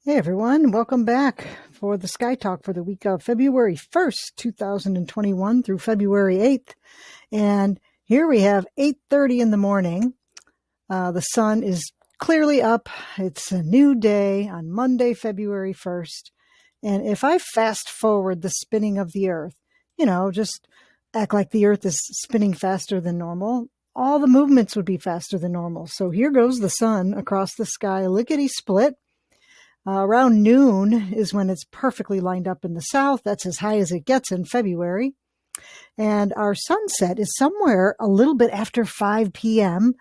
Hey everyone, welcome back for the Sky Talk for the week of February 1st, 2021 through February 8th. And here we have 8:30 in the morning. The sun is clearly up. It's a new day on Monday, February 1st. And if I fast forward the spinning of the earth, just act like the earth is spinning faster than normal, all the movements would be faster than normal. So here goes the sun across the sky, lickety split. Around noon is when it's perfectly lined up in the south. That's as high as it gets in February. And our sunset is somewhere a little bit after 5 p.m.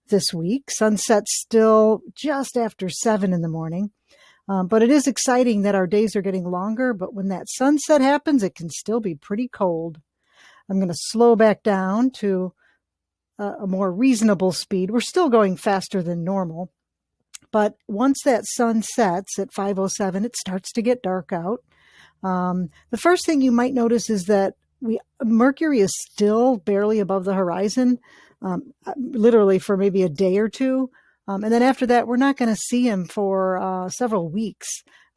this week. Sunset's still just after 7 in the morning. But it is exciting that our days are getting longer. But when that sunset happens, it can still be pretty cold. I'm going to slow back down to a more reasonable speed. We're still going faster than normal. But once that sun sets at 5:07, it starts to get dark out. The first thing you might notice is that Mercury is still barely above the horizon, literally for maybe a day or two. And then after that, we're not going to see him for several weeks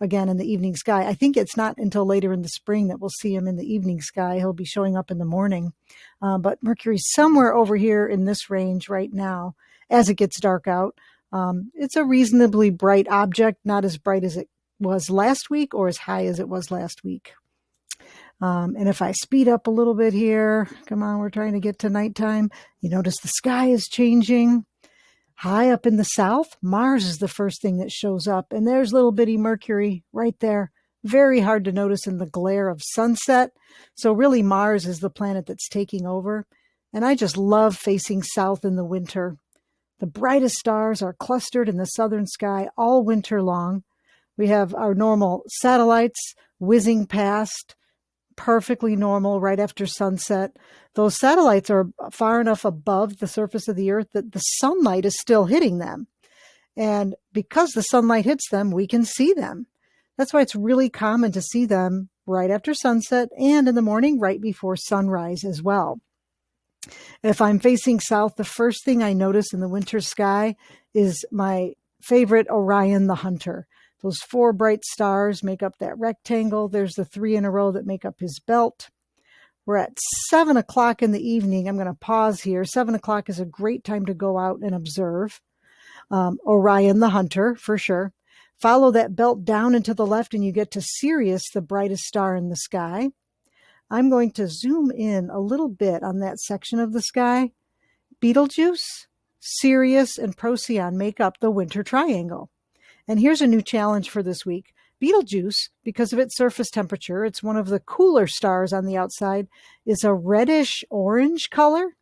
again in the evening sky. I think it's not until later in the spring that we'll see him in the evening sky. He'll be showing up in the morning. But Mercury's somewhere over here in this range right now as it gets dark out. It's a reasonably bright object, not as bright as it was last week or as high as it was last week. And if I speed up a little bit here, come on, we're trying to get to nighttime. You notice the sky is changing. High up in the south, Mars is the first thing that shows up. And there's little bitty Mercury right there. Very hard to notice in the glare of sunset. So really Mars is the planet that's taking over. And I just love facing south in the winter. The brightest stars are clustered in the southern sky all winter long. We have our normal satellites whizzing past, perfectly normal right after sunset. Those satellites are far enough above the surface of the earth that the sunlight is still hitting them. And because the sunlight hits them, we can see them. That's why it's really common to see them right after sunset and in the morning right before sunrise as well. If I'm facing south, the first thing I notice in the winter sky is my favorite Orion the Hunter. Those 4 bright stars make up that rectangle. There's the 3 in a row that make up his belt. We're at 7 o'clock in the evening. I'm going to pause here. 7 o'clock is a great time to go out and observe Orion the Hunter, for sure. Follow that belt down and to the left, and you get to Sirius, the brightest star in the sky. I'm going to zoom in a little bit on that section of the sky. Betelgeuse, Sirius, and Procyon make up the winter triangle. And here's a new challenge for this week. Betelgeuse, because of its surface temperature, it's one of the cooler stars on the outside, is a reddish-orange color.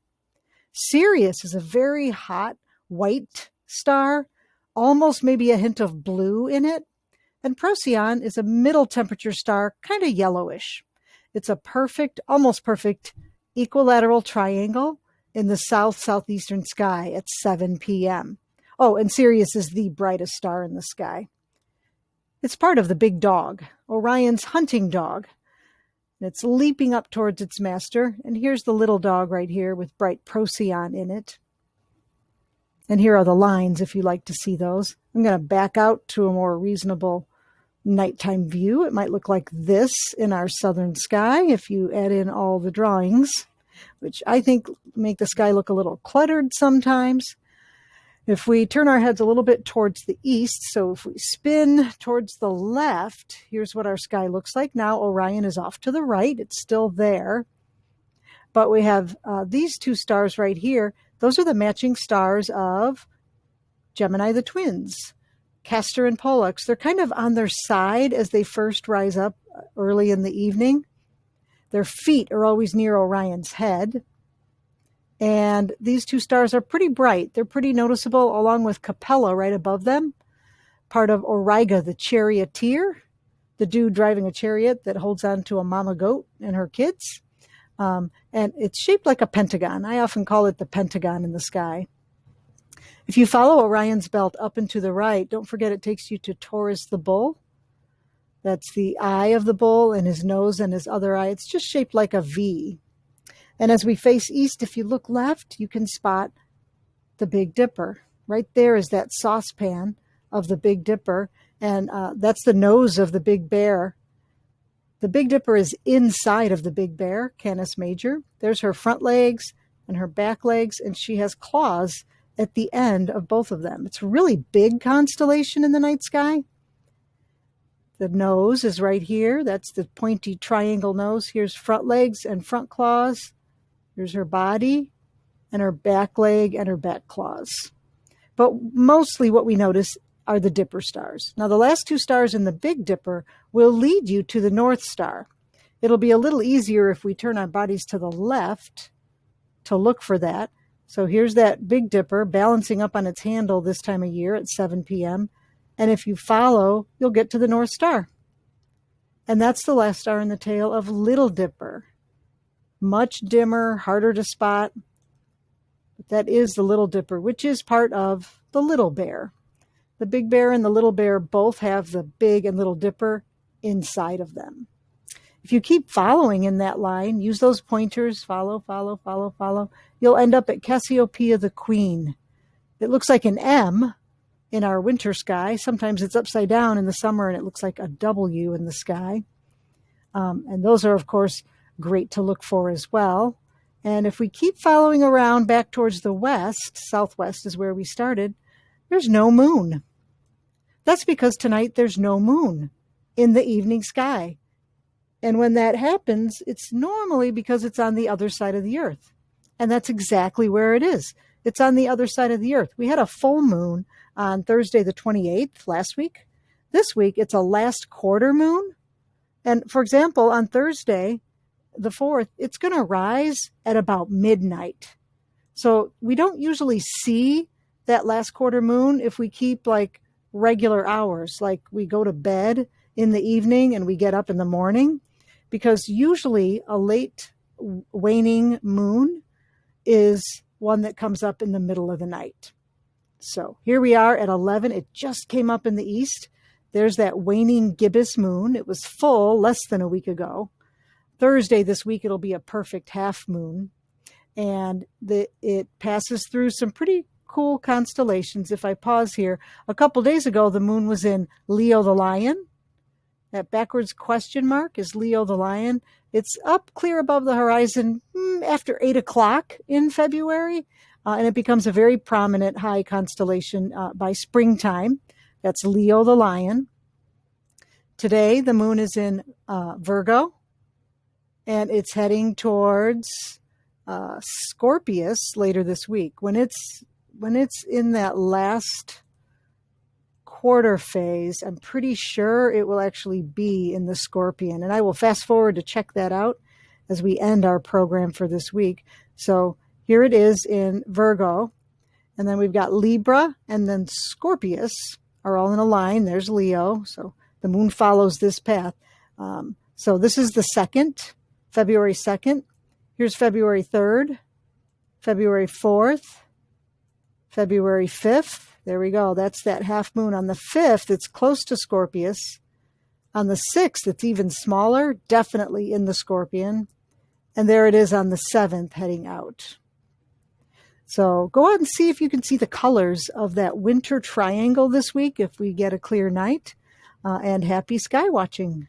Sirius is a very hot white star, almost maybe a hint of blue in it. And Procyon is a middle temperature star, kind of yellowish. It's a perfect, almost perfect equilateral triangle in the southeastern sky at 7 p.m. Oh, and Sirius is the brightest star in the sky. It's part of the big dog, Orion's hunting dog. It's leaping up towards its master. And here's the little dog right here with bright Procyon in it. And here are the lines if you like to see those. I'm going to back out to a more reasonable nighttime view. It might look like this in our southern sky if you add in all the drawings, which I think make the sky look a little cluttered sometimes. If we turn our heads a little bit towards the east, so if we spin towards the left, here's what our sky looks like. Now Orion is off to the right. It's still there. But we have these 2 stars right here. Those are the matching stars of Gemini the twins. Castor and Pollux, they're kind of on their side as they first rise up early in the evening. Their feet are always near Orion's head. And these 2 stars are pretty bright. They're pretty noticeable, along with Capella right above them, part of Auriga the charioteer, the dude driving a chariot that holds on to a mama goat and her kids. And it's shaped like a pentagon. I often call it the pentagon in the sky. If you follow Orion's belt up and to the right, don't forget it takes you to Taurus the bull. That's the eye of the bull and his nose and his other eye. It's just shaped like a V. And as we face east, if you look left, you can spot the Big Dipper. Right there is that saucepan of the Big Dipper. And that's the nose of the Big Bear. The Big Dipper is inside of the Big Bear, Canis Major. There's her front legs and her back legs, and she has claws at the end of both of them. It's a really big constellation in the night sky. The nose is right here. That's the pointy triangle nose. Here's front legs and front claws. Here's her body and her back leg and her back claws. But mostly what we notice are the Dipper stars. Now, the last two stars in the Big Dipper will lead you to the North Star. It'll be a little easier if we turn our bodies to the left to look for that. So here's that Big Dipper balancing up on its handle this time of year at 7 p.m. And if you follow, you'll get to the North Star. And that's the last star in the tail of Little Dipper. Much dimmer, harder to spot. But that is the Little Dipper, which is part of the Little Bear. The Big Bear and the Little Bear both have the Big and Little Dipper inside of them. If you keep following in that line, use those pointers, follow, you'll end up at Cassiopeia the Queen. It looks like an M in our winter sky. Sometimes it's upside down in the summer and it looks like a W in the sky. And those are, of course, great to look for as well. And if we keep following around back towards the west, southwest is where we started, there's no moon. That's because tonight there's no moon in the evening sky. And when that happens, it's normally because it's on the other side of the earth. And that's exactly where it is. It's on the other side of the earth. We had a full moon on Thursday the 28th last week. This week, it's a last quarter moon. And for example, on Thursday the 4th, it's going to rise at about midnight. So we don't usually see that last quarter moon if we keep like regular hours, like we go to bed in the evening and we get up in the morning, because usually a late waning moon is one that comes up in the middle of the night. So here we are at 11. It just came up in the east. There's that waning gibbous moon. It was full less than a week ago. Thursday this week, it'll be a perfect half moon. And it passes through some pretty cool constellations. If I pause here, a couple days ago, the moon was in Leo the Lion. That backwards question mark is Leo the Lion. It's up clear above the horizon after 8 o'clock in February, and it becomes a very prominent high constellation by springtime. That's Leo the Lion. Today, the moon is in Virgo, and it's heading towards Scorpius later this week. When it's in that last quarter phase, I'm pretty sure it will actually be in the Scorpion. And I will fast forward to check that out as we end our program for this week. So here it is in Virgo. And then we've got Libra and then Scorpius are all in a line. There's Leo. So the moon follows this path. So this is the 2nd, February 2nd. Here's February 3rd, February 4th, February 5th. There we go. That's that half moon. On the 5th, it's close to Scorpius. On the 6th, it's even smaller, definitely in the Scorpion. And there it is on the 7th, heading out. So go out and see if you can see the colors of that winter triangle this week if we get a clear night. And happy sky watching.